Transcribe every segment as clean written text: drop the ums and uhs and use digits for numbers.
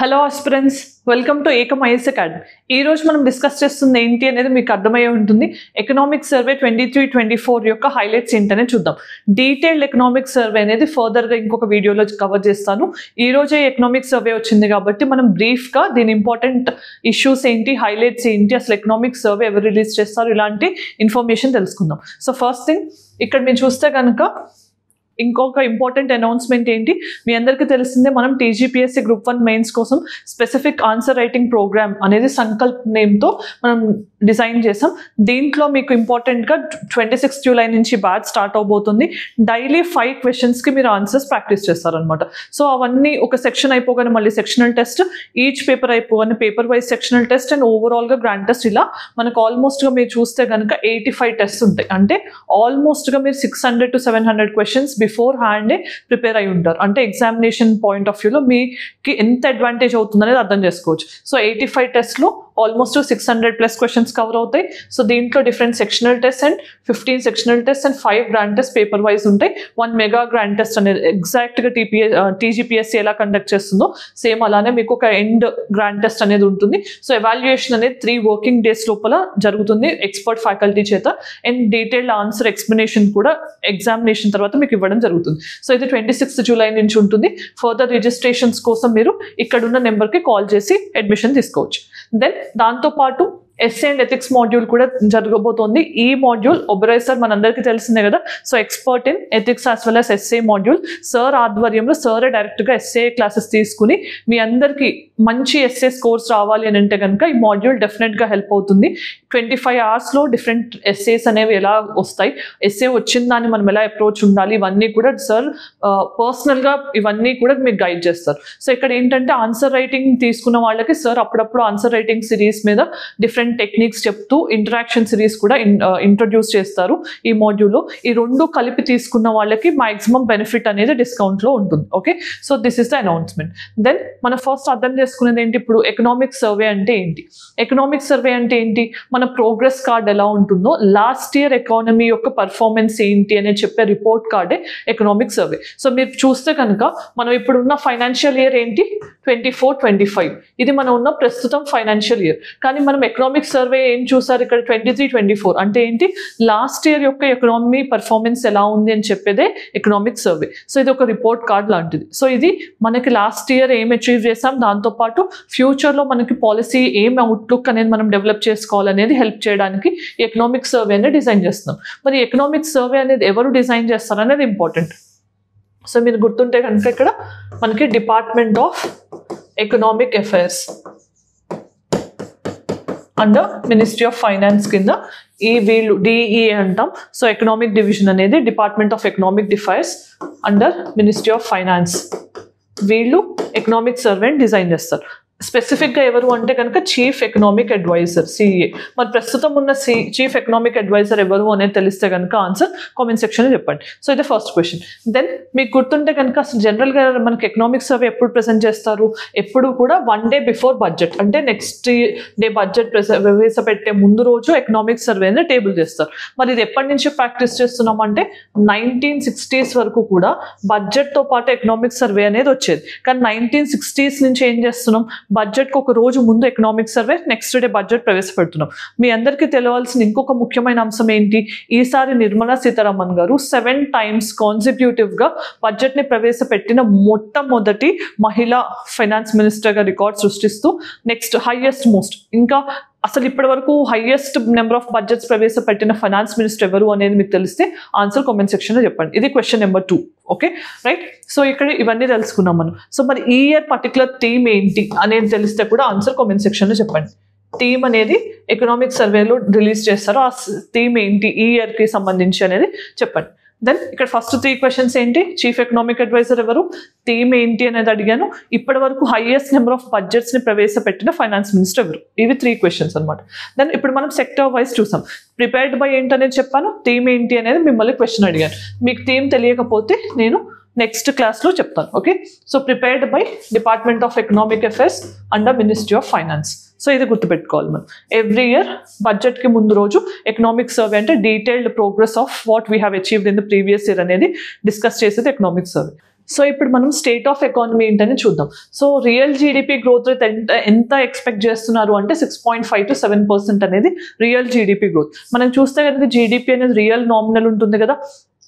Hello aspirants, welcome to Ekam IAS academy. ఈ రోజు మనం డిస్కస్ చేస్తుంది ఏంటి అనేది మీకు అర్థమయ్యే ఉంటుంది. ఎకనామిక్ సర్వే 23-24 యొక్క హైలైట్స్ ఏంటనే చూద్దాం. డీటెయిల్డ్ ఎకనామిక్ సర్వే అనేది ఫర్దర్గా ఇంకొక వీడియోలో కవర్ చేస్తాను. ఈ రోజే ఎకనామిక్ సర్వే వచ్చింది కాబట్టి మనం బ్రీఫ్గా దీని ఇంపార్టెంట్ ఇష్యూస్ ఏంటి, హైలైట్స్ ఏంటి, అసలు ఎకనామిక్ సర్వే ఎవరు రిలీజ్ చేస్తారు, ఇలాంటి ఇన్ఫర్మేషన్ తెలుసుకుందాం. సో ఫస్ట్ థింగ్, ఇక్కడ మీరు చూస్తే కనుక ఇంకొక ఇంపార్టెంట్ అనౌన్స్మెంట్ ఏంటి, మీ అందరికీ తెలిసిందే మనం టీజీపీఎస్సీ గ్రూప్ 1 మెయిన్స్ కోసం స్పెసిఫిక్ ఆన్సర్ రైటింగ్ ప్రోగ్రామ్ అనేది సంకల్ప్ నేమ్తో మనం డిజైన్ చేసాం. దీంట్లో మీకు ఇంపార్టెంట్గా 26 జూలై నుంచి బ్యాచ్ స్టార్ట్ అవబోతుంది. డైలీ 5 క్వశ్చన్స్కి మీరు ఆన్సర్స్ ప్రాక్టీస్ చేస్తారనమాట. సో అవన్నీ ఒక సెక్షన్ అయిపోగానే మళ్ళీ సెక్షనల్ టెస్ట్, ఈచ్ పేపర్ అయిపోగానే paper wise sectional test and ఓవరాల్గా గ్రాండ్ టెస్ట్. ఇలా మనకు ఆల్మోస్ట్గా మీరు చూస్తే కనుక 85 టెస్ట్ ఉంటాయి. అంటే ఆల్మోస్ట్గా మీరు 600 to 700 క్వశ్చన్స్ బిఫోర్ హ్యాండే ప్రిపేర్ అయి ఉంటారు. అంటే ఎగ్జామినేషన్ పాయింట్ ఆఫ్ వ్యూలో మీకు ఎంత అడ్వాంటేజ్ అవుతుంది అనేది అర్థం చేసుకోవచ్చు. సో 85 టెస్ట్లో ఆల్మోస్ట్ 600+ క్వశ్చన్స్ కవర్ అవుతాయి. సో దీంట్లో different sectional test and 15 sectional test and 5 grand test paper wise ఉంటాయి. 1 మెగా గ్రాండ్ టెస్ట్ అనేది ఎగ్జాక్ట్గా టీజీపీఎస్సీ ఎలా కండక్ట్ చేస్తుందో సేమ్ అలానే మీకు ఒక ఎండ్ గ్రాండ్ టెస్ట్ అనేది ఉంటుంది. సో ఎవాల్యుయేషన్ అనేది 3 వర్కింగ్ డేస్ లోపల జరుగుతుంది ఎక్స్పర్ట్ ఫ్యాకల్టీ చేత. అండ్ డీటెయిల్డ్ ఆన్సర్ ఎక్స్ప్లెనేషన్ కూడా ఎగ్జామినేషన్ తర్వాత మీకు ఇవ్వడం జరుగుతుంది. సో ఇది 26 జూలై నుంచి ఉంటుంది. ఫర్దర్ రిజిస్ట్రేషన్స్ కోసం మీరు ఇక్కడున్న నెంబర్కి కాల్ చేసి అడ్మిషన్ తీసుకోవచ్చు. దెన్ దాంతోపాటు ఎస్ఏ అండ్ ఎథిక్స్ మాడ్యూల్ కూడా జరగబోతోంది. ఈ మాడ్యూల్ ఒబెరాయ్ సార్ మనందరికీ తెలిసిందే కదా. So expert in ethics as well as SA module sir ఆధ్వర్యంలో సార్ డైరెక్ట్గా ఎస్ఏ క్లాసెస్ తీసుకుని మీ అందరికీ మంచి ఎస్ఏ స్కోర్స్ రావాలి అని అంటే కనుక ఈ మాడ్యూల్ డెఫినెట్గా హెల్ప్ అవుతుంది. 25 అవర్స్లో డిఫరెంట్ ఎస్ఏస్ అనేవి ఎలా వస్తాయి, ఎస్ఏ వచ్చిన దాన్ని మనం ఎలా అప్రోచ్ ఉండాలి, ఇవన్నీ కూడా సార్ పర్సనల్గా ఇవన్నీ కూడా మీకు గైడ్ చేస్తారు. సో ఇక్కడ ఏంటంటే ఆన్సర్ రైటింగ్ తీసుకున్న వాళ్ళకి సార్ అప్పుడప్పుడు ఆన్సర్ రైటింగ్ సిరీస్ మీద డిఫరెంట్ టెక్నిక్స్ చెప్తూ ఇంటరాక్షన్ సిరీస్ కూడా ఇంట్రొడ్యూస్ చేస్తారు ఈ మాడ్యూల్లో. ఈ రెండు కలిపి తీసుకున్న వాళ్ళకి మాక్సిమం బెనిఫిట్ అనేది డిస్కౌంట్లో ఉంటుంది. Okay, so this is the announcement. Then మనం ఫస్ట్ అర్థం చేసుకునేది ఏంటి, ఇప్పుడు ఎకనామిక్ సర్వే అంటే ఏంటి. ఎకనామిక్ సర్వే అంటే ఏంటి, మన ప్రోగ్రెస్ కార్డ్ ఎలా ఉంటుందో లాస్ట్ ఇయర్ ఎకానమీ యొక్క పర్ఫార్మెన్స్ ఏంటి అనేది చెప్పే రిపోర్ట్ కార్డే ఎకనామిక్ సర్వే. సో మీరు చూస్తే కనుక మనం ఇప్పుడున్న ఫైనాన్షియల్ ఇయర్ ఏంటి 24-25, ఇది మనం ఉన్న ప్రస్తుతం ఫైనాన్షియల్ ఇయర్. కానీ మనం ఎకనామిక్ సర్వే ఏం చూసారు ఇక్కడ 23-24 అంటే ఏంటి, లాస్ట్ ఇయర్ యొక్క ఎకనామీ పర్ఫార్మెన్స్ ఎలా ఉంది అని చెప్పేదే ఎకనామిక్ సర్వే. సో ఇది ఒక రిపోర్ట్ కార్డ్ లాంటిది. సో ఇది మనకి లాస్ట్ ఇయర్ ఏం అచీవ్ చేసాం, దాంతోపాటు ఫ్యూచర్లో మనకి పాలసీ ఏం అవుట్లుక్ అనేది మనం డెవలప్ చేసుకోవాలనేది హెల్ప్ చేయడానికి ఎకనామిక్ సర్వే అనేది డిజైన్ చేస్తున్నాం. మరి ఎకనామిక్ సర్వే అనేది ఎవరు డిజైన్ చేస్తారు అనేది ఇంపార్టెంట్. సో మీరు గుర్తుంటే కనుక ఇక్కడ మనకి department of economic affairs under ministry of finance కింద ఈ వీళ్ళు డిఈఏ అంటాం. సో ఎకనామిక్ డివిజన్ అనేది department of economic affairs under ministry of finance. వీళ్ళు ఎకనామిక్ సర్వే డిజైన్ చేస్తారు. స్పెసిఫిక్గా ఎవరు అంటే కనుక చీఫ్ ఎకనామిక్ అడ్వైజర్ సిఏ. మరి ప్రస్తుతం ఉన్న చీఫ్ ఎకనామిక్ అడ్వైజర్ ఎవరు అనేది తెలిస్తే కనుక ఆన్సర్ కామెంట్ సెక్షన్లో చెప్పండి. సో ఇది ఫస్ట్ క్వశ్చన్. దెన్ మీకు గుర్తుంటే కనుక అసలు జనరల్గా మనకి ఎకనామిక్ సర్వే ఎప్పుడు ప్రెజెంట్ చేస్తారు, ఎప్పుడు కూడా 1 day బిఫోర్ బడ్జెట్, అంటే నెక్స్ట్ డే బడ్జెట్ ప్రవేశపెట్టే ముందు రోజు ఎకనామిక్ సర్వే అనేది టేబుల్ చేస్తారు. మరి ఇది ఎప్పటి నుంచి ప్రాక్టీస్ చేస్తున్నామంటే 1960s వరకు కూడా బడ్జెట్తో పాటు ఎకనామిక్ సర్వే అనేది వచ్చేది. కానీ 1960s నుంచి ఏం చేస్తున్నాం, బడ్జెట్కి ఒక రోజు ముందు economic survey, next day budget ప్రవేశపెడుతున్నాం. మీ అందరికీ తెలియాల్సిన ఇంకొక ముఖ్యమైన అంశం ఏంటి, ఈసారి నిర్మలా సీతారామన్ గారు 7 times కాన్సిక్యూటివ్గా బడ్జెట్ని ప్రవేశపెట్టిన మొట్టమొదటి మహిళా ఫైనాన్స్ మినిస్టర్గా రికార్డ్ సృష్టిస్తూ నెక్స్ట్ హైయెస్ట్ మోస్ట్, ఇంకా అసలు ఇప్పటి వరకు హైయెస్ట్ నెంబర్ ఆఫ్ బడ్జెట్స్ ప్రవేశపెట్టిన ఫైనాన్స్ మినిస్టర్ ఎవరు అనేది మీకు తెలిస్తే ఆన్సర్ కామెంట్ సెక్షన్లో చెప్పండి. ఇది question number 2. Okay right. So ఇక్కడ ఇవన్నీ తెలుసుకున్నాం మనం. సో మరి ఈ ఇయర్ పర్టికులర్ థీమ్ ఏంటి అనేది తెలిస్తే కూడా ఆన్సర్ కామెంట్ సెక్షన్లో చెప్పండి. థీమ్ అనేది ఎకనామిక్ సర్వేలో రిలీజ్ చేస్తారు, ఆ థీమ్ ఏంటి ఈ ఇయర్కి సంబంధించి అనేది చెప్పండి. దెన్ ఇక్కడ ఫస్ట్ 3 క్వశ్చన్స్ ఏంటి, చీఫ్ ఎకనామిక్ అడ్వైజర్ ఎవరు, థీమ్ ఏంటి అనేది అడిగాను, ఇప్పటి వరకు హైయెస్ట్ నెంబర్ ఆఫ్ బడ్జెట్స్ని ప్రవేశపెట్టిన ఫైనాన్స్ మినిస్టర్ ఎవరు. ఇవి 3 క్వశ్చన్స్ అనమాట. దెన్ ఇప్పుడు మనం సెక్టర్ వైజ్ చూసాం. ప్రిపేర్డ్ బై ఏంటి అనేది చెప్పాను, థీమ్ ఏంటి అనేది మిమ్మల్ని క్వశ్చన్ అడిగాను. మీకు థీమ్ తెలియకపోతే నేను నెక్స్ట్ క్లాస్లో చెప్తాను. Okay, so prepared by department of economic affairs under ministry of finance. So ఇది గుర్తుపెట్టుకోవాలి మనం. ఎవ్రీ ఇయర్ బడ్జెట్కి ముందు రోజు ఎకనామిక్ సర్వే అంటే detailed progress of what we have achieved in the previous year అనేది డిస్కస్ చేసేది ఎకనామిక్ సర్వే. సో ఇప్పుడు మనం స్టేట్ ఆఫ్ ఎకానమీ ఏంటని చూద్దాం. So real GDP growth rate ఎంత ఎక్స్పెక్ట్ చేస్తున్నారు అంటే 6.5 to 7% అనేది రియల్ జీడిపి గ్రోత్. మనం చూస్తే కనుక జీడిపి అనేది రియల్ నామినల్ ఉంటుంది కదా,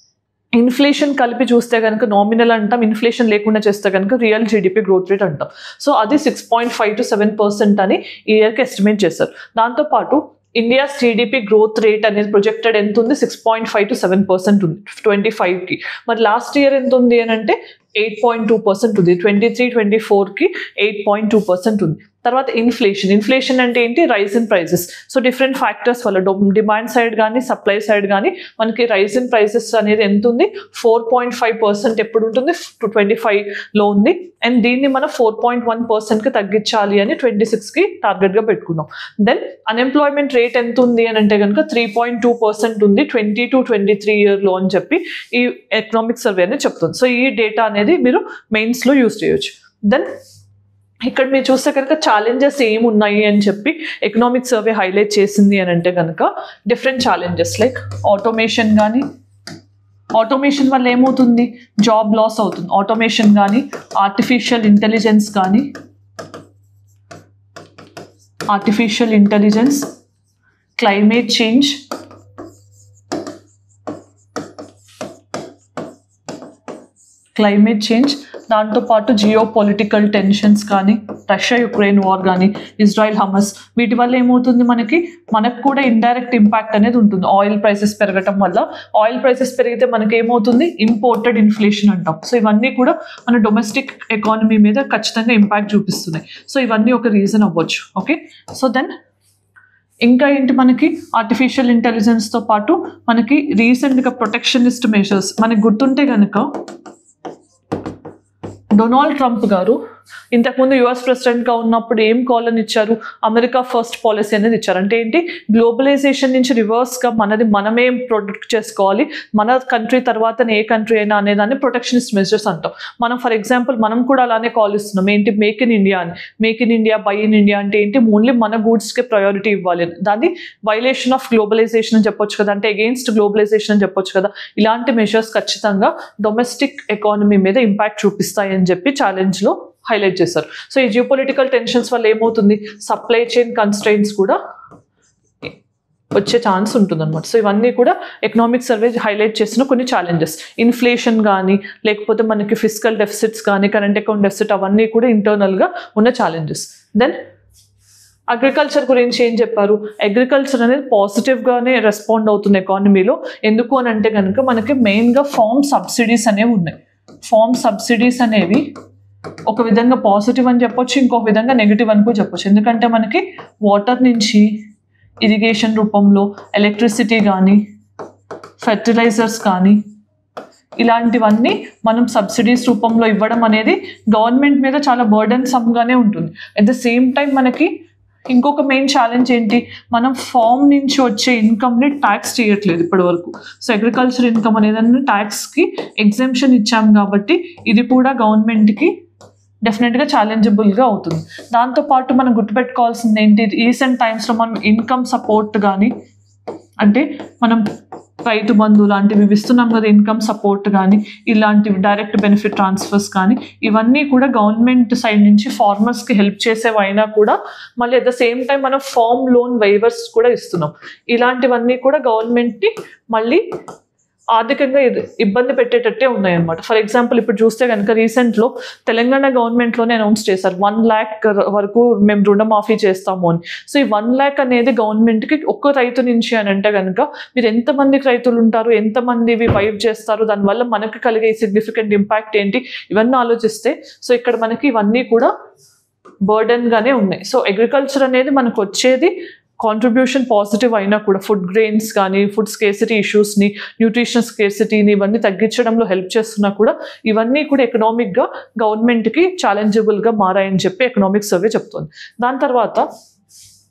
ఇన్ఫ్లేషన్ కలిపి చూస్తే కనుక నామినల్ అంటాం, ఇన్ఫ్లేషన్ లేకుండా చేస్తే కనుక రియల్ జీడిపి గ్రోత్ రేట్ అంటాం. సో అది 6.5 to 7% అని ఈ ఇయర్కి ఎస్టిమేట్ చేస్తారు. దాంతోపాటు ఇండియాస్ జీడిపి గ్రోత్ రేట్ అనేది ప్రొజెక్టెడ్ ఎంత ఉంది, 6.5 to 7% ఉంది 25కి. మరి లాస్ట్ ఇయర్ ఎంత ఉంది అని అంటే 8.2% ఉంది. 23-24కి 8.2% ఉంది. తర్వాత ఇన్ఫ్లేషన్ అంటే ఏంటి, rise in prices. So different factors వల్ల డిమాండ్ సైడ్ కానీ సప్లై సైడ్ కానీ మనకి రైజ్ ఇన్ ప్రైజెస్ అనేది ఎంత ఉంది, 4.5% ఎప్పుడు ఉంటుంది, 25లో ఉంది. అండ్ దీన్ని మనం 4.1%కి తగ్గించాలి అని 26కి టార్గెట్గా పెట్టుకున్నాం. దెన్ అన్ఎంప్లాయ్మెంట్ రేట్ ఎంత ఉంది అని అంటే కనుక 3.2% ఉంది 20-23 ఇయర్లో అని చెప్పి ఈ ఎకనామిక్ సర్వే అనేది చెప్తుంది. సో ఈ డేటా అనేది మీరు మెయిన్స్లో యూజ్ చేయొచ్చు. దెన్ ఇక్కడ మీరు చూస్తే కనుక ఛాలెంజెస్ ఏమున్నాయి అని చెప్పి ఎకనామిక్ సర్వే హైలైట్ చేసింది అని అంటే కనుక డిఫరెంట్ ఛాలెంజెస్ లైక్ ఆటోమేషన్ కానీ, ఆటోమేషన్ వల్ల ఏమవుతుంది, జాబ్ లాస్ అవుతుంది. ఆటోమేషన్ కానీ, ఆర్టిఫిషియల్ ఇంటెలిజెన్స్, క్లైమేట్ చేంజ్, దాంతోపాటు జియో పొలిటికల్ టెన్షన్స్ కానీ, రష్యా యుక్రెయిన్ వార్ కానీ, ఇజ్రాయిల్ హమస్, వీటి వల్ల ఏమవుతుంది మనకు కూడా ఇండైరెక్ట్ ఇంపాక్ట్ అనేది ఉంటుంది. ఆయిల్ ప్రైసెస్ పెరగటం వల్ల, ఆయిల్ ప్రైసెస్ పెరిగితే మనకి ఏమవుతుంది, ఇంపోర్టెడ్ ఇన్ఫ్లేషన్ అంటాం. సో ఇవన్నీ కూడా మన డొమెస్టిక్ ఎకానమీ మీద ఖచ్చితంగా ఇంపాక్ట్ చూపిస్తున్నాయి. సో ఇవన్నీ ఒక రీజన్ అవ్వచ్చు. ఓకే, సో దెన్ ఇంకా ఏంటి, మనకి ఆర్టిఫిషియల్ ఇంటెలిజెన్స్తో పాటు మనకి రీసెంట్గా ప్రొటెక్షనిస్ట్ మెజర్స్ మనకి గుర్తుంటే కనుక డొనాల్డ్ ట్రంప్ గారు ఇంతకుముందు యుఎస్ ప్రెసిడెంట్గా ఉన్నప్పుడు ఏం కాల్ అని ఇచ్చారు, అమెరికా ఫస్ట్ పాలసీ అనేది ఇచ్చారు. అంటే ఏంటి, గ్లోబలైజేషన్ నుంచి రివర్స్గా మనమే ప్రొటెక్ట్ చేసుకోవాలి, మన కంట్రీ తర్వాత ఏ కంట్రీ అయినా అనేదాన్ని ప్రొటెక్షనిస్ట్ మెజర్స్ అంటాం. మనం ఫర్ ఎగ్జాంపుల్ మనం కూడా అలానే కాల్ ఇస్తున్నాం ఏంటి, మేక్ ఇన్ ఇండియా అని. Make in India, by in India అంటే ఏంటి, ఓన్లీ మన గూడ్స్కి ప్రయారిటీ ఇవ్వాలి. దాన్ని వైలేషన్ ఆఫ్ గ్లోబలైజేషన్ అని చెప్పొచ్చు కదా, అంటే అగెయిన్స్ట్ గ్లోబలైజేషన్ అని చెప్పొచ్చు కదా. ఇలాంటి మెజర్స్ ఖచ్చితంగా డొమెస్టిక్ ఎకానమీ మీద ఇంపాక్ట్ చూపిస్తాయి అని చెప్పి ఛాలెంజ్లో హైలైట్ చేస్తారు. సో ఈ జియోపొలిటికల్ టెన్షన్స్ వల్ల ఏమవుతుంది, సప్లై చైన్ కన్స్ట్రెయింట్స్ కూడా వచ్చే ఛాన్స్ ఉంటుందన్నమాట. సో ఇవన్నీ కూడా ఎకనామిక్ సర్వే హైలైట్ చేసిన కొన్ని ఛాలెంజెస్. ఇన్ఫ్లేషన్ కానీ, లేకపోతే మనకి ఫిజికల్ డెఫిసిట్స్ కానీ, కరెంట్ అకౌంట్ డెఫిసిట్, అవన్నీ కూడా ఇంటర్నల్గా ఉన్న ఛాలెంజెస్. దెన్ అగ్రికల్చర్ గురించి ఏం చెప్పారు, అగ్రికల్చర్ అనేది పాజిటివ్గానే రెస్పాండ్ అవుతుంది ఎకానమీలో. ఎందుకు అని అంటే కనుక మనకి మెయిన్గా ఫార్మ్ సబ్సిడీస్ అనేవి ఉన్నాయి. ఫార్మ్ సబ్సిడీస్ అనేవి ఒక విధంగా పాజిటివ్ అని చెప్పొచ్చు, ఇంకొక విధంగా నెగిటివ్ అని కూడా చెప్పొచ్చు. ఎందుకంటే మనకి వాటర్ నుంచి ఇరిగేషన్ రూపంలో ఎలక్ట్రిసిటీ కానీ, ఫెర్టిలైజర్స్ కానీ, ఇలాంటివన్నీ మనం సబ్సిడీస్ రూపంలో ఇవ్వడం అనేది గవర్నమెంట్ మీద చాలా బర్డెన్ సమ్గానే ఉంటుంది. అట్ ద సేమ్ టైం మనకి ఇంకొక మెయిన్ ఛాలెంజ్ ఏంటి, మనం ఫార్మ్ నుంచి వచ్చే ఇన్కమ్ని ట్యాక్స్ చేయట్లేదు ఇప్పటి వరకు. సో అగ్రికల్చర్ ఇన్కమ్ అనేది ట్యాక్స్కి ఎగ్జెంప్షన్ ఇచ్చాం కాబట్టి ఇది కూడా గవర్నమెంట్కి డెఫినెట్గా ఛాలెంజబుల్గా అవుతుంది. దాంతోపాటు మనం గుర్తుపెట్టుకోవాల్సింది ఏంటి, రీసెంట్ టైమ్స్లో మనం ఇన్కమ్ సపోర్ట్ కానీ, అంటే మనం రైతు బంధు లాంటివి ఇస్తున్నాం కదా, ఇన్కమ్ సపోర్ట్ కానీ, ఇలాంటివి డైరెక్ట్ బెనిఫిట్ ట్రాన్స్ఫర్స్ కానీ, ఇవన్నీ కూడా గవర్నమెంట్ సైడ్ నుంచి ఫార్మర్స్కి హెల్ప్ చేసేవైనా కూడా మళ్ళీ అట్ ద సేమ్ టైం మనం ఫార్మ్ లోన్ వైవర్స్ కూడా ఇస్తున్నాం. ఇలాంటివన్నీ కూడా గవర్నమెంట్ని మళ్ళీ ఆర్థికంగా ఇబ్బంది పెట్టేటట్టే ఉన్నాయన్నమాట. ఫర్ ఎగ్జాంపుల్ ఇప్పుడు చూస్తే కనుక రీసెంట్లో తెలంగాణ గవర్నమెంట్లోనే అనౌన్స్ చేశారు 1 lakh వరకు మేము రుణమాఫీ చేస్తాము అని. సో ఈ 1 lakh అనేది గవర్నమెంట్కి ఒక్క రైతు నుంచి అని అంటే కనుక మీరు ఎంతమందికి రైతులు ఉంటారు, ఎంతమంది ఇవి వైవ్ చేస్తారు, దానివల్ల మనకు కలిగే సిగ్నిఫికెంట్ ఇంపాక్ట్ ఏంటి, ఇవన్నీ ఆలోచిస్తే సో ఇక్కడ మనకి ఇవన్నీ కూడా బర్డెన్గానే ఉన్నాయి. సో అగ్రికల్చర్ అనేది మనకు వచ్చేది కాంట్రిబ్యూషన్ పాజిటివ్ అయినా కూడా ఫుడ్ గ్రెయిన్స్ కానీ, ఫుడ్ స్కేసిటీ ఇష్యూస్ని, న్యూట్రిషన్ స్కేసిటీని ఇవన్నీ తగ్గించడంలో హెల్ప్ చేస్తున్నా కూడా ఇవన్నీ కూడా ఎకనామిక్గా గవర్నమెంట్కి ఛాలెంజబుల్గా మారాయని చెప్పి ఎకనామిక్ సర్వే చెప్తుంది. దాని తర్వాత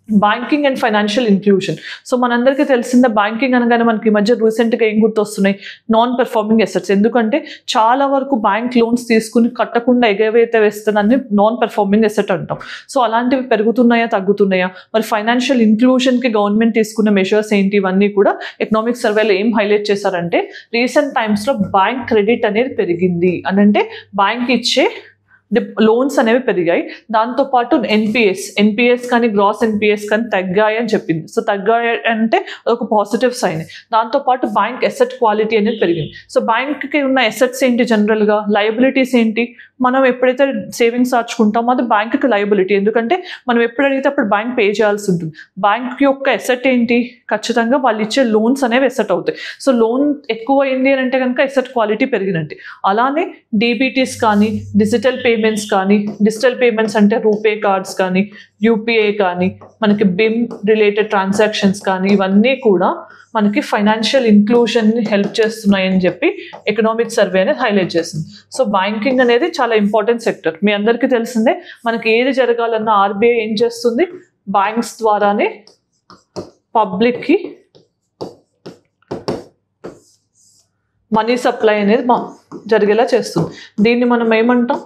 banking and financial inclusion. So మనందరికీ తెలిసిందే బ్యాంకింగ్ అనగానే మనకి ఈ మధ్య రీసెంట్గా ఏం గుర్తొస్తున్నాయి, నాన్ పెర్ఫార్మింగ్ అసెట్స్. ఎందుకంటే చాలా వరకు బ్యాంక్ లోన్స్ తీసుకుని కట్టకుండా ఎగవేత వేస్తుందని నాన్ పెర్ఫార్మింగ్ అసెట్ అంటాం. సో అలాంటివి పెరుగుతున్నాయా తగ్గుతున్నాయా, మరి ఫైనాన్షియల్ ఇంక్లూజన్కి గవర్నమెంట్ తీసుకున్న మెషర్స్ ఏంటి, ఇవన్నీ కూడా ఎకనామిక్ సర్వేలో ఏం హైలైట్ చేశారంటే రీసెంట్ టైమ్స్లో బ్యాంక్ క్రెడిట్ అనేది పెరిగింది అని, అంటే బ్యాంక్ ఇచ్చే లోన్స్ అనేవి పెరిగాయి. దాంతోపాటు ఎన్పిఎస్ కానీ గ్రాస్ ఎన్పిఎస్ కానీ తగ్గాయి అని చెప్పింది. సో తగ్గాయి అంటే ఒక పాజిటివ్ సైన్. దాంతోపాటు బ్యాంక్ అసెట్ క్వాలిటీ అనేది పెరిగింది. సో బ్యాంక్కి ఉన్న అసెట్స్ ఏంటి, జనరల్గా లయబిలిటీస్ ఏంటి, మనం ఎప్పుడైతే సేవింగ్స్ దాచుకుంటామో అది బ్యాంక్కి లయబిలిటీ. ఎందుకంటే మనం ఎప్పుడు అడిగితే అప్పుడు బ్యాంక్ పే చేయాల్సి ఉంటుంది. బ్యాంక్ యొక్క అసెట్ ఏంటి, ఖచ్చితంగా వాళ్ళు ఇచ్చే లోన్స్ అనేవి అసెట్ అవుతాయి. సో లోన్ ఎక్కువ అయింది అని అంటే కనుక అసెట్ క్వాలిటీ పెరిగినట్టు. అలానే డీబీటీస్ కానీ, డిజిటల్ పేమెంట్స్ కానీ, డిజిటల్ పేమెంట్స్ అంటే రూపే కార్డ్స్ కానీ, యూపీఐ కానీ, మనకి బిమ్ రిలేటెడ్ ట్రాన్సాక్షన్స్ కానీ, ఇవన్నీ కూడా మనకి ఫైనాన్షియల్ ఇంక్లూజన్ని హెల్ప్ చేస్తున్నాయని చెప్పి ఎకనామిక్ సర్వే అనేది హైలైట్ చేసింది. సో బ్యాంకింగ్ అనేది చాలా ఇంపార్టెంట్ సెక్టర్. మీ అందరికీ తెలిసిందే, మనకి ఏది జరగాలన్నా ఆర్బీఐ ఏం చేస్తుంది, బ్యాంక్స్ ద్వారానే పబ్లిక్కి మనీ సప్లై అనేది జరిగేలా చేస్తుంది. దీన్ని మనం ఏమంటాం,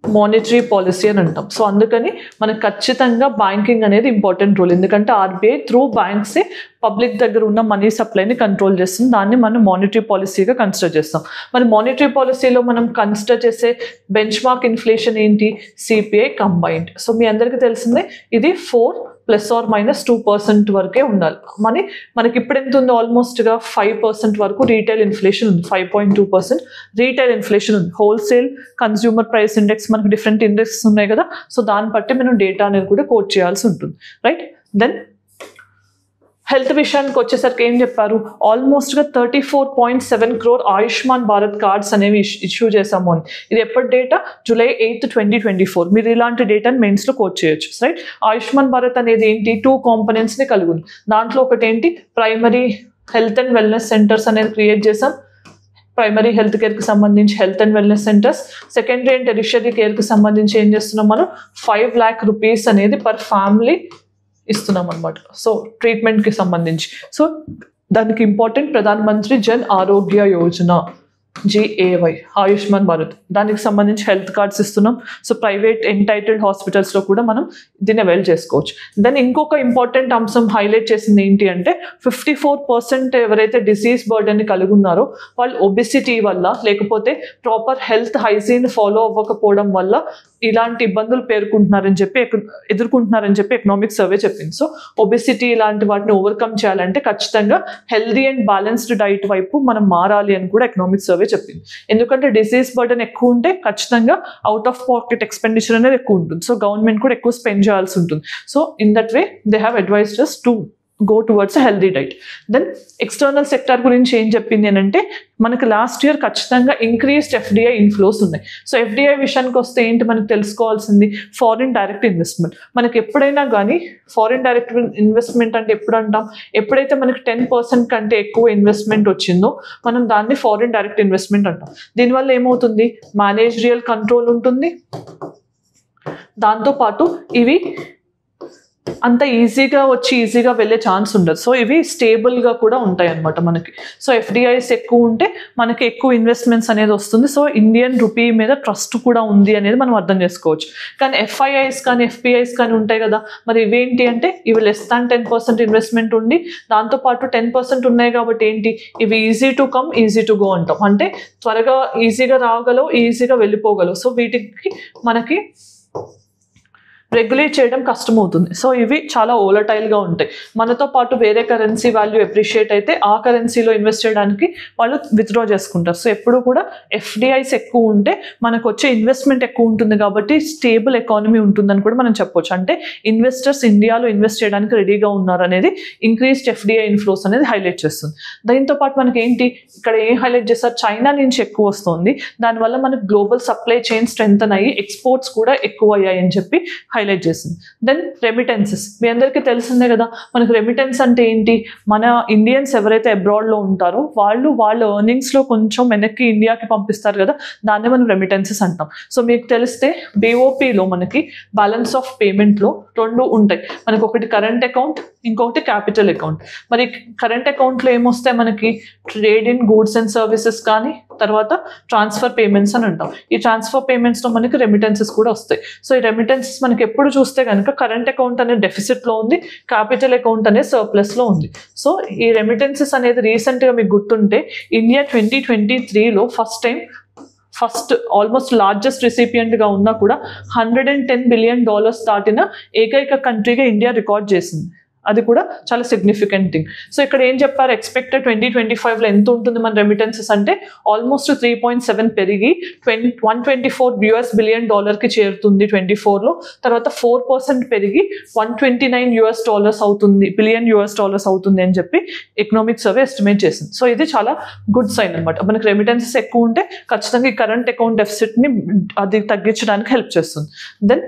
మానిటరీ పాలసీ అని అంటాం. సో అందుకని మనకు ఖచ్చితంగా బ్యాంకింగ్ అనేది ఇంపార్టెంట్ రోల్. ఎందుకంటే ఆర్బీఐ త్రూ బ్యాంక్సే పబ్లిక్ దగ్గర ఉన్న మనీ సప్లైని కంట్రోల్ చేస్తుంది. దాన్ని మనం మానిటరీ పాలసీగా కన్సిడర్ చేస్తాం. మరి మానిటరీ పాలసీలో మనం కన్సిడర్ చేసే బెంచ్ మార్క్ ఇన్ఫ్లేషన్ ఏంటి, సిపిఐ కంబైన్డ్. సో మీ అందరికీ తెలిసిందే, ఇది 4±2% వరకే ఉండాలి. మనకి ఇప్పుడు ఎంత ఉంది, ఆల్మోస్ట్గా 5% వరకు రీటైల్ ఇన్ఫ్లేషన్ ఉంది. 5.2% రీటైల్ ఇన్ఫ్లేషన్ ఉంది. హోల్సేల్ కన్స్యూమర్ ప్రైస్ ఇండెక్స్, మనకి డిఫరెంట్ ఇండెక్స్ ఉన్నాయి కదా. సో దాన్ని బట్టి మనం డేటా అనేది కూడా కోట్ చేయాల్సి ఉంటుంది, రైట్. దెన్ హెల్త్ విషయానికి వచ్చేసరికి ఏం చెప్పారు, ఆల్మోస్ట్గా 34.7 crore ఆయుష్మాన్ భారత్ కార్డ్స్ అనేవి ఇష్యూ చేసాము అని. ఇది ఎప్పటి డేటా, July 8, 2024. మీరు ఇలాంటి డేటాని మెయిన్స్లో కోట్ చేయొచ్చు, రైట్. ఆయుష్మాన్ భారత్ అనేది ఏంటి, 2 componentsని కలిగి ఉంది. దాంట్లో ఒకటి ఏంటి, primary health and wellness centres అనేది క్రియేట్ చేసాం. ప్రైమరీ హెల్త్ కేర్కి సంబంధించి health and wellness centres. Secondary and tertiary కేర్కి సంబంధించి ఏం చేస్తున్నాం మనం, 5 lakh rupees అనేది పర్ ఫ్యామిలీ ఇస్తున్నాం అనమాట. సో ట్రీట్మెంట్కి సంబంధించి. సో దానికి ఇంపార్టెంట్ ప్రధాన మంత్రి జన్ ఆరోగ్య యోజన, GAY, ఆయుష్మాన్ భారత్. దానికి సంబంధించి హెల్త్ కార్డ్స్ ఇస్తున్నాం. సో ప్రైవేట్ ఎంటైటిల్డ్ హాస్పిటల్స్లో కూడా మనం దీన్ని అవైల్ చేసుకోవచ్చు. దెన్ ఇంకొక ఇంపార్టెంట్ అంశం హైలైట్ చేసింది ఏంటి అంటే, 54% ఎవరైతే డిసీజ్ బర్డెన్ని కలిగి ఉన్నారో వాళ్ళు ఒబెసిటీ వల్ల, లేకపోతే ప్రాపర్ హెల్త్ హైజీన్ ఫాలో అవ్వకపోవడం వల్ల ఇలాంటి ఇబ్బందులు ఎదుర్కొంటున్నారని చెప్పి ఎకనామిక్ సర్వే చెప్పింది. సో ఒబెసిటీ ఇలాంటి వాటిని ఓవర్కమ్ చేయాలంటే ఖచ్చితంగా హెల్దీ అండ్ బ్యాలెన్స్డ్ డైట్ వైపు మనం మారాలి అని కూడా ఎకనామిక్ సర్వే చెప్పింది. ఎందుకంటే డిసీజ్ బర్డెన్ ఎక్కువ ఉంటే ఖచ్చితంగా అవుట్ ఆఫ్ పాకెట్ ఎక్స్పెండిచర్ అనేది ఎక్కువ ఉంటుంది. సో గవర్నమెంట్ కూడా ఎక్కువ స్పెండ్ చేయాల్సి ఉంటుంది. So in that way they have advised us to go towards a healthy diet. Then external sector గురించి ఏం చెప్పింది అని అంటే, మనకి లాస్ట్ ఇయర్ ఖచ్చితంగా ఇంక్రీస్డ్ FDI ఇన్ఫ్లోస్ ఉన్నాయి. సో FDI విషయానికి వస్తే ఏంటి మనకు తెలుసుకోవాల్సింది, ఫారిన్ డైరెక్ట్ ఇన్వెస్ట్మెంట్. మనకి ఎప్పుడైనా కానీ ఫారిన్ డైరెక్ట్ ఇన్వెస్ట్మెంట్ అంటే ఎప్పుడు అంటాం, ఎప్పుడైతే మనకి 10% కంటే ఎక్కువ ఇన్వెస్ట్మెంట్ వచ్చిందో మనం దాన్ని ఫారిన్ డైరెక్ట్ ఇన్వెస్ట్మెంట్ అంటాం. దీనివల్ల ఏమవుతుంది, మేనేజరియల్ కంట్రోల్ ఉంటుంది. దాంతోపాటు ఇవి అంత ఈజీగా వచ్చి ఈజీగా వెళ్ళే ఛాన్స్ ఉండదు. సో ఇవి స్టేబుల్గా కూడా ఉంటాయి అన్నమాట మనకి. సో FDIs ఎక్కువ ఉంటే మనకి ఎక్కువ ఇన్వెస్ట్మెంట్స్ అనేది వస్తుంది. సో ఇండియన్ రూపీ మీద ట్రస్ట్ కూడా ఉంది అనేది మనం అర్థం చేసుకోవచ్చు. కానీ FIIs కానీ FPIs కానీ ఉంటాయి కదా, మరి ఇవేంటి అంటే ఇవి <10% ఇన్వెస్ట్మెంట్ ఉండి దాంతోపాటు 10% ఉన్నాయి కాబట్టి ఏంటి, ఇవి easy to come easy to go అంటాం. అంటే త్వరగా ఈజీగా రాగలవు, ఈజీగా వెళ్ళిపోగలవు. సో వీటికి మనకి రెగ్యులేట్ చేయడం కష్టమవుతుంది. సో ఇవి చాలా ఓలటైల్గా ఉంటాయి. మనతో పాటు వేరే కరెన్సీ వాల్యూ అప్రిషియేట్ అయితే ఆ కరెన్సీలో ఇన్వెస్ట్ చేయడానికి వాళ్ళు విత్డ్రా చేసుకుంటారు. సో ఎప్పుడు కూడా FDIs ఎక్కువ ఉంటే మనకు వచ్చే ఇన్వెస్ట్మెంట్ ఎక్కువ ఉంటుంది కాబట్టి స్టేబుల్ ఎకానమీ ఉంటుందని కూడా మనం చెప్పొచ్చు. అంటే ఇన్వెస్టర్స్ ఇండియాలో ఇన్వెస్ట్ చేయడానికి రెడీగా ఉన్నారు అనేది ఇంక్రీస్డ్ FDI ఇన్ఫ్లోస్ అనేది హైలైట్ చేస్తుంది. దీంతో పాటు మనకి ఏంటి, ఇక్కడ ఏం హైలైట్ చేస్తారు, చైనా నుంచి ఎక్కువ వస్తుంది. దానివల్ల మనకు గ్లోబల్ సప్లై చైన్ స్ట్రెంగ్తన్ అయ్యి ఎక్స్పోర్ట్స్ కూడా ఎక్కువ అయ్యాయని చెప్పి హైలైట్ చేసింది. దెన్ రెమిటెన్సెస్, మీ అందరికీ తెలిసిందే కదా మనకు రెమిటెన్స్ అంటే ఏంటి, మన ఇండియన్స్ ఎవరైతే అబ్రాడ్లో ఉంటారో వాళ్ళ ఎర్నింగ్స్లో కొంచెం వెనక్కి ఇండియాకి పంపిస్తారు కదా, దాన్ని మనం రెమిటెన్సెస్ అంటాం. సో మీకు తెలిస్తే BOPలో మనకి బ్యాలెన్స్ ఆఫ్ పేమెంట్లో 2 ఉంటాయి, మనకు ఒకటి కరెంట్ అకౌంట్, ఇంకొకటి క్యాపిటల్ అకౌంట్. మరి కరెంట్ అకౌంట్లో ఏమొస్తాయి మనకి, trade in goods and services కానీ తర్వాత ట్రాన్స్ఫర్ పేమెంట్స్ అని అంటాం. ఈ ట్రాన్స్ఫర్ పేమెంట్స్లో మనకి రెమిటెన్సెస్ కూడా వస్తాయి. సో ఈ రెమిటెన్సెస్ మనకి ఎప్పుడు చూస్తే కనుక కరెంట్ అకౌంట్ అనేది డెఫిసిట్లో ఉంది, క్యాపిటల్ అకౌంట్ అనేది సర్ప్లస్లో ఉంది. సో ఈ రెమిటెన్సెస్ అనేది రీసెంట్గా మీకు గుర్తుంటే ఇండియా 2023లో ఫస్ట్ ఆల్మోస్ట్ లార్జెస్ట్ రిసిపియంట్గా ఉన్నా కూడా $110 బిలియన్ దాటిన ఏకైక కంట్రీగా ఇండియా రికార్డ్ చేసింది. అది కూడా చాలా సిగ్నిఫికెంట్ థింగ్. సో ఇక్కడ ఏం చెప్పారు, ఎక్స్పెక్టెడ్ 2025లో ఎంత ఉంటుంది మన రెమిటెన్సెస్ అంటే ఆల్మోస్ట్ 3.7 పెరిగి $124 బిలియన్ చేరుతుంది 2024లో. తర్వాత 4% పెరిగి $129 బిలియన్ అవుతుంది అని చెప్పి ఎకనామిక్ సర్వే ఎస్టిమేట్ చేసింది. సో ఇది చాలా గుడ్ సైన్ అనమాట. మనకి రెమిటెన్సెస్ ఎక్కువ ఉంటే ఖచ్చితంగా ఈ కరెంట్ అకౌంట్ డెఫిసిట్ని అది తగ్గించడానికి హెల్ప్ చేస్తుంది. Then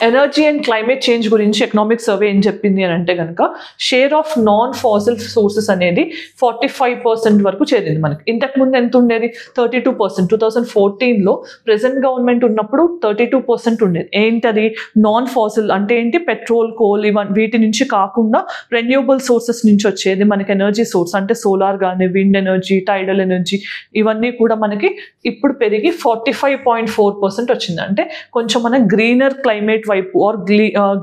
energy and climate change గురించి ఎకనామిక్ సర్వే ఏం చెప్పింది అని అంటే కనుక share of non fossil sources అనేది 45% వరకు చేరింది. మనకి ఇంతకుముందు ఎంత ఉండేది, 32%. 2014లో ప్రెసెంట్ గవర్నమెంట్ ఉన్నప్పుడు 32% ఉండేది. ఏంటది, నాన్ ఫాసిల్ అంటే ఏంటి, పెట్రోల్, కోల్, వీటి నుంచి కాకుండా రెన్యూబుల్ సోర్సెస్ నుంచి వచ్చేది మనకి ఎనర్జీ సోర్స్ అంటే సోలార్ కానీ, విండ్ ఎనర్జీ, టైడల్ ఎనర్జీ, ఇవన్నీ కూడా మనకి ఇప్పుడు పెరిగి 45.4% వచ్చింది. అంటే కొంచెం మనం గ్రీనర్ క్లైమేట్ వైపు ఆర్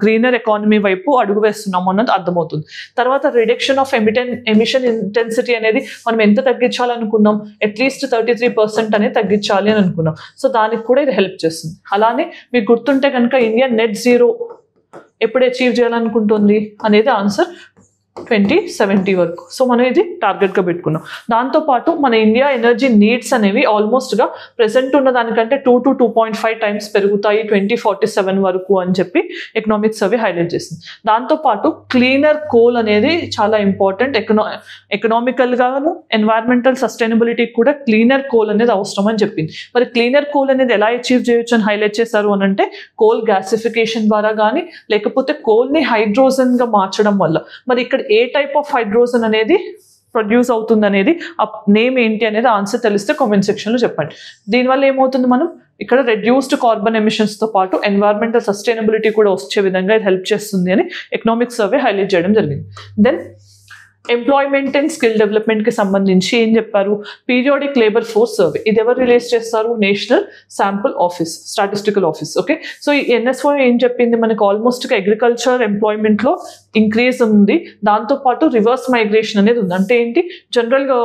గ్రీనర్ ఎకానమీ వైపు అడుగు వేస్తున్నాము అన్నది అర్థమవుతుంది. తర్వాత రిడక్షన్ ఆఫ్ ఎమిషన్ ఇంటెన్సిటీ అనేది మనం ఎంత తగ్గించాలనుకున్నాం, అట్లీస్ట్ 33% అనేది తగ్గించాలి అని అనుకున్నాం. సో దానికి కూడా ఇది హెల్ప్ చేస్తుంది. అలానే మీకు గుర్తుంటే కనుక ఇండియా నెట్ జీరో ఎప్పుడు అచీవ్ చేయాలనుకుంటుంది అనేది ఆన్సర్ 2070 వరకు. సో మనం ఇది టార్గెట్గా పెట్టుకున్నాం. దాంతోపాటు మన ఇండియా ఎనర్జీ నీడ్స్ అనేవి ఆల్మోస్ట్గా ప్రెసెంట్ ఉన్న దానికంటే 2 to 2.5 టైమ్స్ పెరుగుతాయి 2047 వరకు అని చెప్పి ఎకనామిక్ సర్వే హైలైట్ చేసింది. దాంతోపాటు క్లీనర్ కోల్ అనేది చాలా ఇంపార్టెంట్. ఎకనామికల్గాను ఎన్వైరన్మెంటల్ సస్టైనబిలిటీకి కూడా క్లీనర్ కోల్ అనేది అవసరం అని చెప్పింది. మరి క్లీనర్ కోల్ అనేది ఎలా అచీవ్ చేయొచ్చు అని హైలైట్ చేశారు అని అంటే కోల్ గ్యాసిఫికేషన్ ద్వారా కానీ లేకపోతే కోల్ని హైడ్రోజన్గా మార్చడం వల్ల. మరి ఇక్కడ ఏ టైప్ ఆఫ్ హైడ్రోజన్ అనేది ప్రొడ్యూస్ అవుతుంది అనేది ఆ నేమ్ ఏంటి అనేది ఆన్సర్ తెలిస్తే కామెంట్ సెక్షన్లో చెప్పండి. దీనివల్ల ఏమవుతుంది, మనం ఇక్కడ రెడ్యూస్డ్ కార్బన్ ఎమిషన్స్తో పాటు ఎన్వైరన్మెంటల్ సస్టైనబిలిటీ కూడా వచ్చే విధంగా ఇది హెల్ప్ చేస్తుంది అని ఎకనామిక్ సర్వే హైలైట్ చేయడం జరిగింది. దెన్ ఎంప్లాయ్మెంట్ అండ్ స్కిల్ డెవలప్మెంట్కి సంబంధించి ఏం చెప్పారు, పీరియాడిక్ లేబర్ ఫోర్స్ సర్వే. ఇది ఎవరు రిలీజ్ చేస్తారు, national sample office, statistical office. Okay, so ఈ NSO ఏం చెప్పింది, మనకు ఆల్మోస్ట్గా అగ్రికల్చర్ ఎంప్లాయ్మెంట్లో ఇంక్రీజ్ ఉంది, దాంతోపాటు రివర్స్ మైగ్రేషన్ అనేది ఉంది. అంటే ఏంటి, జనరల్గా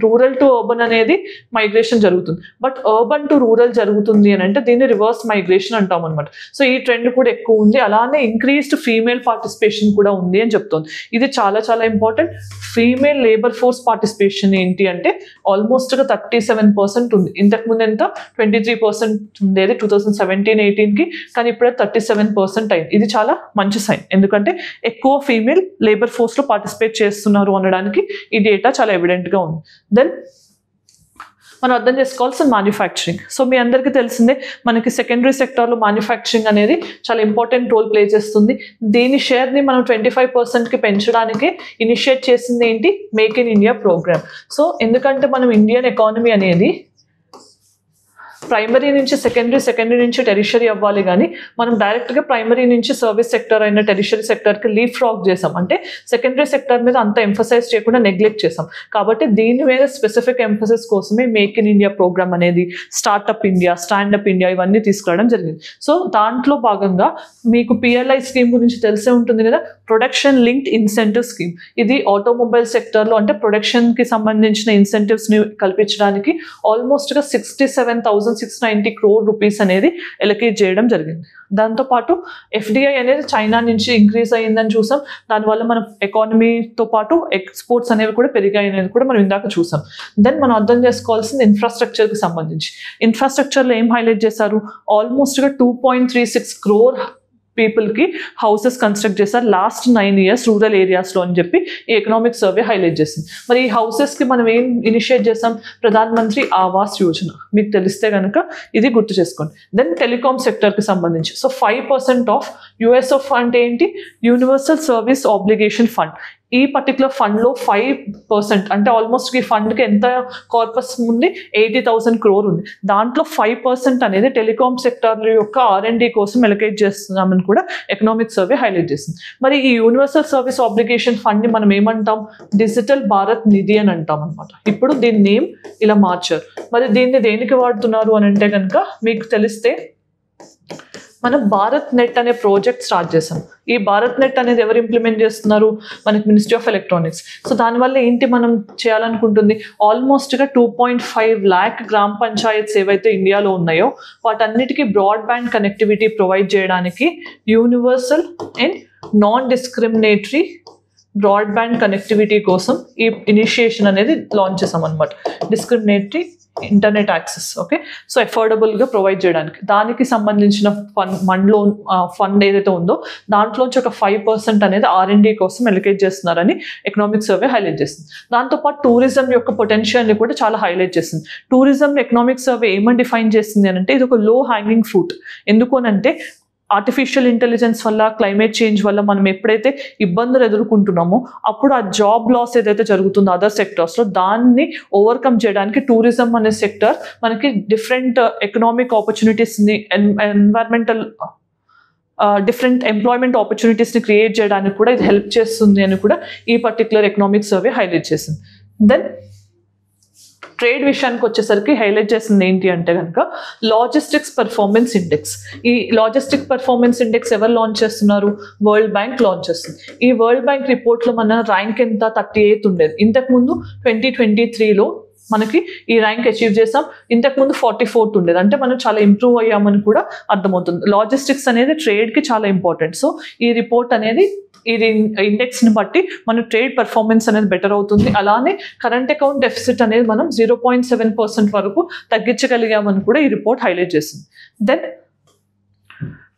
రూరల్ టు అర్బన్ అనేది మైగ్రేషన్ జరుగుతుంది, బట్ అర్బన్ టు రూరల్ జరుగుతుంది అని అంటే దీన్ని రివర్స్ మైగ్రేషన్ అంటాం అనమాట. సో ఈ ట్రెండ్ కూడా ఎక్కువ ఉంది. అలానే ఇంక్రీజ్డ్ ఫీమేల్ పార్టిసిపేషన్ కూడా ఉంది అని చెప్తుంది. ఇది చాలా చాలా important. Female labour force participation ఏంటి అంటే ఆల్మోస్ట్గా 37% ఉంది. ఇంతకుముందు ఎంత 23% ఉండేది 2017-18కి, కానీ ఇప్పుడే 37% అయింది. ఇది చాలా మంచి సైన్, ఎందుకంటే ఎక్కువ ఫీమేల్ లేబర్ ఫోర్స్లో పార్టిసిపేట్ చేస్తున్నారు అనడానికి ఈ డేటా చాలా ఎవిడెంట్గా ఉంది. దెన్ మనం అర్థం చేసుకోవాల్సిన మ్యానుఫ్యాక్చరింగ్. సో మీ అందరికీ తెలిసిందే మనకి సెకండరీ సెక్టార్లో మ్యానుఫ్యాక్చరింగ్ అనేది చాలా ఇంపార్టెంట్ రోల్ ప్లే చేస్తుంది. దీని షేర్ని మనం 25%కి పెంచడానికి ఇనిషియేట్ చేసింది ఏంటి, make in India programme. So ఎందుకంటే మనం ఇండియన్ ఎకానమీ అనేది ప్రైమరీ నుంచి సెకండరీ నుంచి టెరిషరీ అవ్వాలి, కానీ మనం డైరెక్ట్గా ప్రైమరీ నుంచి సర్వీస్ సెక్టర్ అయిన టెరిషరీ సెక్టర్కి లీప్ ఫ్రాగ్ చేసాం. అంటే సెకండరీ సెక్టర్ మీద అంత ఎంఫసైజ్ చేయకుండా నెగ్లెక్ట్ చేసాం. కాబట్టి దీని మీద స్పెసిఫిక్ ఎంఫసిస్ కోసమే మేక్ ఇన్ ఇండియా ప్రోగ్రామ్ అనేది, స్టార్ట్అప్ ఇండియా, స్టాండప్ ఇండియా ఇవన్నీ తీసుకురావడం జరిగింది. సో దాంట్లో భాగంగా మీకు PLI స్కీమ్ గురించి తెలిసే ఉంటుంది కదా, ప్రొడక్షన్ లింక్డ్ ఇన్సెంటివ్ స్కీమ్. ఇది ఆటోమొబైల్ సెక్టర్లో అంటే ప్రొడక్షన్కి సంబంధించిన ఇన్సెంటివ్స్ని కల్పించడానికి ఆల్మోస్ట్గా 67,690 crore rupees అనేది ఎలకేట్ చేయడం జరిగింది. దాంతోపాటు FDI అనేది చైనా నుంచి ఇంక్రీజ్ అయ్యిందని చూసాం. దానివల్ల మన ఎకానమీతో పాటు ఎక్స్పోర్ట్స్ అనేవి కూడా పెరిగాయి అనేది కూడా మనం ఇందాక చూసాం. దెన్ మనం అర్థం చేసుకోవాల్సింది ఇన్ఫ్రాస్ట్రక్చర్కి సంబంధించి. ఇన్ఫ్రాస్ట్రక్చర్లో ఏం హైలైట్ చేశారు, ఆల్మోస్ట్గా 2.36 crore పీపుల్కి హౌసెస్ కన్స్ట్రక్ట్ చేశారు లాస్ట్ 9 years రూరల్ ఏరియాస్లో అని చెప్పి ఈ ఎకనామిక్ సర్వే హైలైట్ చేసింది. మరి ఈ హౌసెస్కి మనం ఏం ఇనిషియేట్ చేసాం? ప్రధాన్ మంత్రి ఆవాస్ యోజన. మీకు తెలిస్తే కనుక ఇది గుర్తు చేసుకోండి. దెన్ టెలికామ్ సెక్టర్కి సంబంధించి సో 5% ఆఫ్ యుఎస్ఓ ఫండ్ ఏంటి? Universal service obligation fund. ఈ పర్టికులర్ ఫండ్లో 5% అంటే ఆల్మోస్ట్ ఈ ఫండ్కి ఎంత కార్పస్ ఉంది? 80,000 crore ఉంది. దాంట్లో 5% అనేది టెలికామ్ సెక్టర్ యొక్క R&D కోసం ఎలకేట్ చేస్తున్నామని కూడా ఎకనామిక్ సర్వే హైలైట్ చేసింది. మరి ఈ యూనివర్సల్ సర్వీస్ ఆబ్లిగేషన్ ఫండ్ని మనం ఏమంటాం? డిజిటల్ భారత్ నిధి అని అంటాం అనమాట. ఇప్పుడు దీని నేమ్ ఇలా మార్చారు. మరి దీన్ని దేనికి వాడుతున్నారు అని అంటే కనుక మీకు తెలిస్తే మనం భారత్ నెట్ అనే ప్రాజెక్ట్ స్టార్ట్ చేసాం. ఈ భారత్ నెట్ అనేది ఎవరు ఇంప్లిమెంట్ చేస్తున్నారు? మనకి మినిస్ట్రీ ఆఫ్ ఎలక్ట్రానిక్స్. సో దానివల్ల ఏంటి మనం చేయాలనుకుంటుంది? ఆల్మోస్ట్గా 2.5 lakh గ్రామ పంచాయత్స్ ఏవైతే ఇండియాలో ఉన్నాయో వాటన్నిటికీ బ్రాడ్బ్యాండ్ కనెక్టివిటీ ప్రొవైడ్ చేయడానికి universal and non discriminatory broadband connectivity కోసం ఈ ఇనిషియేషన్ అనేది లాంచ్ చేసాం అనమాట. Discriminatory internet access. Okay, so అఫోర్డబుల్గా ప్రొవైడ్ చేయడానికి దానికి సంబంధించిన ఫండ్ ఏదైతే ఉందో దాంట్లోంచి ఒక 5% అనేది R&D కోసం ఎలికేట్ చేస్తున్నారని ఎకనామిక్ సర్వే హైలైట్ చేస్తుంది. దాంతోపాటు టూరిజం యొక్క పొటెన్షియల్ని కూడా చాలా హైలైట్ చేస్తుంది. టూరిజం ఎకనామిక్ సర్వే ఏమని డిఫైన్ చేస్తుంది అని అంటే ఇది ఒక లో హ్యాంగింగ్ ఫ్రూట్. ఎందుకు అనంటే ఆర్టిఫిషియల్ ఇంటెలిజెన్స్ వల్ల క్లైమేట్ చేంజ్ వల్ల మనం ఎప్పుడైతే ఇబ్బందులు ఎదుర్కొంటున్నామో అప్పుడు ఆ జాబ్ లాస్ ఏదైతే జరుగుతుందో అదర్ సెక్టర్స్లో దాన్ని ఓవర్కమ్ చేయడానికి టూరిజం అనే సెక్టర్ మనకి డిఫరెంట్ ఎకనామిక్ ఆపర్చునిటీస్ని ఎన్వైర్మెంటల్ డిఫరెంట్ ఎంప్లాయ్మెంట్ ఆపర్చునిటీస్ని క్రియేట్ చేయడానికి కూడా ఇది హెల్ప్ చేస్తుంది అని కూడా ఈ పర్టికులర్ ఎకనామిక్ సర్వే హైలైట్ చేసింది. దెన్ ట్రేడ్ విషయానికి వచ్చేసరికి హైలైట్ చేసింది ఏంటి అంటే కనుక లాజిస్టిక్స్ పర్ఫార్మెన్స్ ఇండెక్స్. ఈ లాజిస్టిక్ పర్ఫార్మెన్స్ ఇండెక్స్ ఎవరు లాంచ్ చేస్తున్నారు? వరల్డ్ బ్యాంక్ లాంచ్ చేస్తుంది. ఈ వరల్డ్ బ్యాంక్ రిపోర్ట్లో మన ర్యాంక్ ఎంత? 38 ఉండేది. ఇంతకుముందు 2023లో మనకి ఈ ర్యాంక్ అచీవ్ చేసాం. ఇంతకుముందు 44th ఉండేది. అంటే మనం చాలా ఇంప్రూవ్ అయ్యామని కూడా అర్థమవుతుంది. లాజిస్టిక్స్ అనేది ట్రేడ్కి చాలా ఇంపార్టెంట్. సో ఈ రిపోర్ట్ అనేది ఇది ఇండెక్స్ని బట్టి మన ట్రేడ్ పర్ఫార్మెన్స్ అనేది బెటర్ అవుతుంది. అలానే కరెంట్ అకౌంట్ డెఫిసిట్ అనేది మనం 0.7% వరకు తగ్గించగలిగామని కూడా ఈ రిపోర్ట్ హైలైట్ చేసింది. దెన్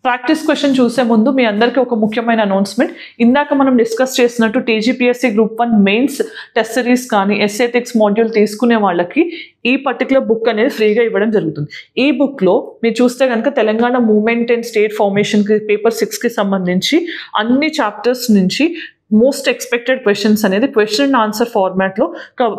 ప్రాక్టీస్ క్వశ్చన్ చూసే ముందు మీ అందరికీ ఒక ముఖ్యమైన అనౌన్స్మెంట్. ఇందాక మనం డిస్కస్ చేసినట్టు TGPSC Group 1 mains test series కానీ ఎస్ఏథిక్స్ మాడ్యూల్ తీసుకునే వాళ్ళకి ఈ పర్టికులర్ బుక్ అనేది ఫ్రీగా ఇవ్వడం జరుగుతుంది. ఈ బుక్లో మీరు చూస్తే కనుక తెలంగాణ మూవ్మెంట్ అండ్ స్టేట్ ఫార్మేషన్కి పేపర్ 6కి సంబంధించి అన్ని చాప్టర్స్ నుంచి మోస్ట్ ఎక్స్పెక్టెడ్ క్వశ్చన్స్ అనేది క్వశ్చన్ అండ్ ఆన్సర్ ఫార్మాట్లో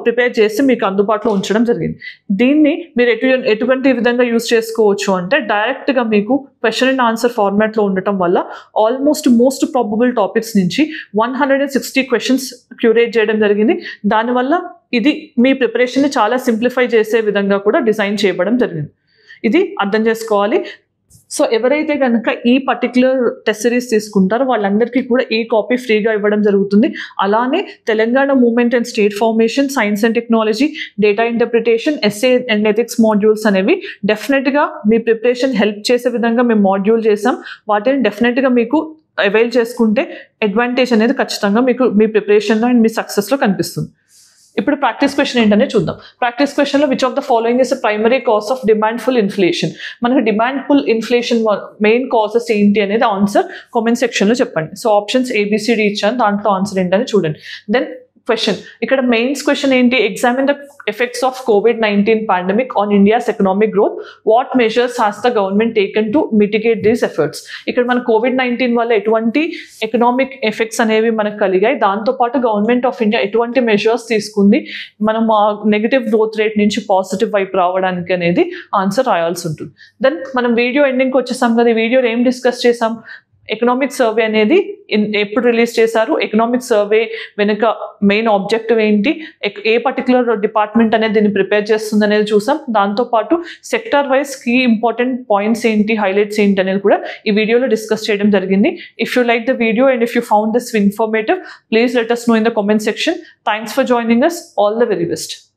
ప్రిపేర్ చేసి మీకు అందుబాటులో ఉంచడం జరిగింది. దీన్ని మీరు ఎటువంటి విధంగా యూజ్ చేసుకోవచ్చు అంటే డైరెక్ట్గా మీకు క్వశ్చన్ అండ్ ఆన్సర్ ఫార్మాట్లో ఉండటం వల్ల ఆల్మోస్ట్ మోస్ట్ ప్రాబబుల్ టాపిక్స్ నుంచి 160 క్వశ్చన్స్ క్యూరేట్ చేయడం జరిగింది. దానివల్ల ఇది మీ ప్రిపరేషన్ని చాలా సింప్లిఫై చేసే విధంగా కూడా డిజైన్ చేయడం జరిగింది. ఇది అర్థం చేసుకోవాలి. సో ఎవరైతే కనుక ఈ పర్టికులర్ టెస్ట్ సిరీస్ తీసుకుంటారో వాళ్ళందరికీ కూడా ఈ కాపీ ఫ్రీగా ఇవ్వడం జరుగుతుంది. అలానే Telangana movement and state formation, science and technology, data interpretation, SA and ethics modules అనేవి డెఫినెట్గా మీ ప్రిపరేషన్ హెల్ప్ చేసే విధంగా మేము మాడ్యూల్ చేసాం. వాటిని డెఫినెట్గా మీకు అవైల్ చేసుకుంటే అడ్వాంటేజ్ అనేది ఖచ్చితంగా మీకు మీ ప్రిపరేషన్లో అండ్ మీ సక్సెస్లో కనిపిస్తుంది. ఇప్పుడు ప్రాక్టీస్ క్వశ్చన్ ఏంటనే చూద్దాం. ప్రాక్టీస్ క్వశ్చన్లో which of the following is primary cause of demand pull inflation. మనకి డిమాండ్ఫుల్ ఇన్ఫ్లేషన్ మెయిన్ కాజెస్ ఏంటి అనేది ఆన్సర్ కామెంట్ సెక్షన్లో చెప్పండి. సో ఆప్షన్స్ ABCD ఇచ్చాను, దాంట్లో ఆన్సర్ ఏంటని చూడండి. దెన్ క్వశ్చన్ ఇక్కడ మెయిన్స్ క్వశ్చన్ ఏంటి? Examine the effects of COVID-19 pandemic on India's economic growth. What measures has the government taken to mitigate these efforts. ఇక్కడ మన COVID-19 వల్ల ఎటువంటి ఎకనామిక్ ఎఫెక్ట్స్ అనేవి మనకు కలిగాయి, దాంతోపాటు గవర్నమెంట్ ఆఫ్ ఇండియా ఎటువంటి మెజర్స్ తీసుకుంది మనం నెగిటివ్ గ్రోత్ రేట్ నుంచి పాజిటివ్ వైపు రావడానికి అనేది ఆన్సర్ రాయాల్సి ఉంటుంది. దెన్ మనం వీడియో ఎండింగ్కి వచ్చేసాం కదా. ఈ వీడియోలో ఏం డిస్కస్ చేసాం? ఎకనామిక్ సర్వే అనేది ఎప్పుడు రిలీజ్ చేశారు, ఎకనామిక్ సర్వే వెనుక మెయిన్ ఆబ్జెక్టివ్ ఏంటి, ఏ పర్టికులర్ డిపార్ట్మెంట్ అనేది దీన్ని ప్రిపేర్ చేస్తుంది అనేది చూసాం. దాంతోపాటు sector wise key important points ఏంటి, హైలైట్స్ ఏంటి అనేది కూడా ఈ వీడియోలో డిస్కస్ చేయడం జరిగింది. If you like the video and if you found this informative, please let us know in the comment section. Thanks for joining us. All the very best.